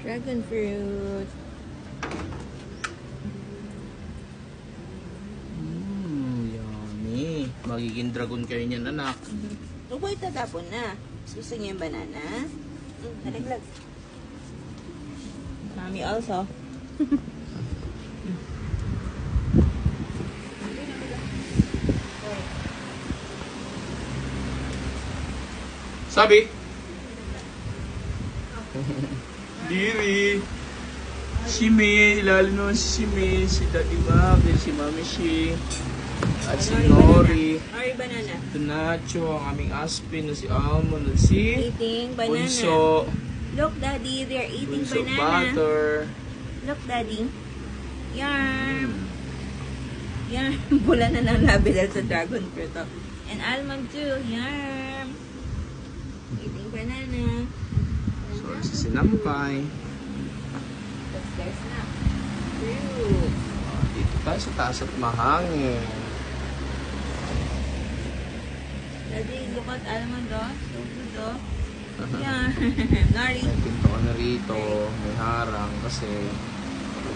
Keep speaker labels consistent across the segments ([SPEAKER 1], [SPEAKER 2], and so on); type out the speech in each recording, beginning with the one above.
[SPEAKER 1] Dragon fruit.
[SPEAKER 2] Yummy. Magiging dragon kayo niyan, anak.
[SPEAKER 1] Huwag mo itatapon na. Gusto niyo yung banana? Nalaglag. Mommy also.
[SPEAKER 2] Sabi? Diri. Si May, lalo naman si May, si Daddy Mac, si Mami Shi, at si Nori.
[SPEAKER 1] Nori banana.
[SPEAKER 2] Si Nacho, ang aming Aspin, na si Almond, at si
[SPEAKER 1] Eating banana.
[SPEAKER 2] Bunso.
[SPEAKER 1] Look, Daddy, they're eating
[SPEAKER 2] Bunso
[SPEAKER 1] banana.
[SPEAKER 2] butter.
[SPEAKER 1] Look, Daddy. Yarm. Yarm. Bula na ng labi dahil sa dragon fruit. Oh. And almond too. Yarm. Eating banana.
[SPEAKER 2] So, si Sinampay.
[SPEAKER 1] That's their snack. Fruit.
[SPEAKER 2] Dito tayo sa taas at mahangin.
[SPEAKER 1] Daddy, look at almond, oh. So good, oh. Yarm. Nori.
[SPEAKER 2] May pinto ko na rito. May harang kasi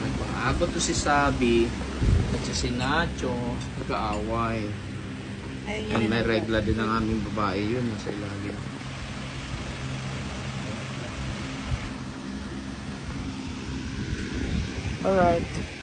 [SPEAKER 2] nagpang-abot to si Sabi at si Nacho nag-aaway.
[SPEAKER 1] Ayun yun
[SPEAKER 2] And may
[SPEAKER 1] na-
[SPEAKER 2] regla din ang aming babae yun nasa ilalim. Alright.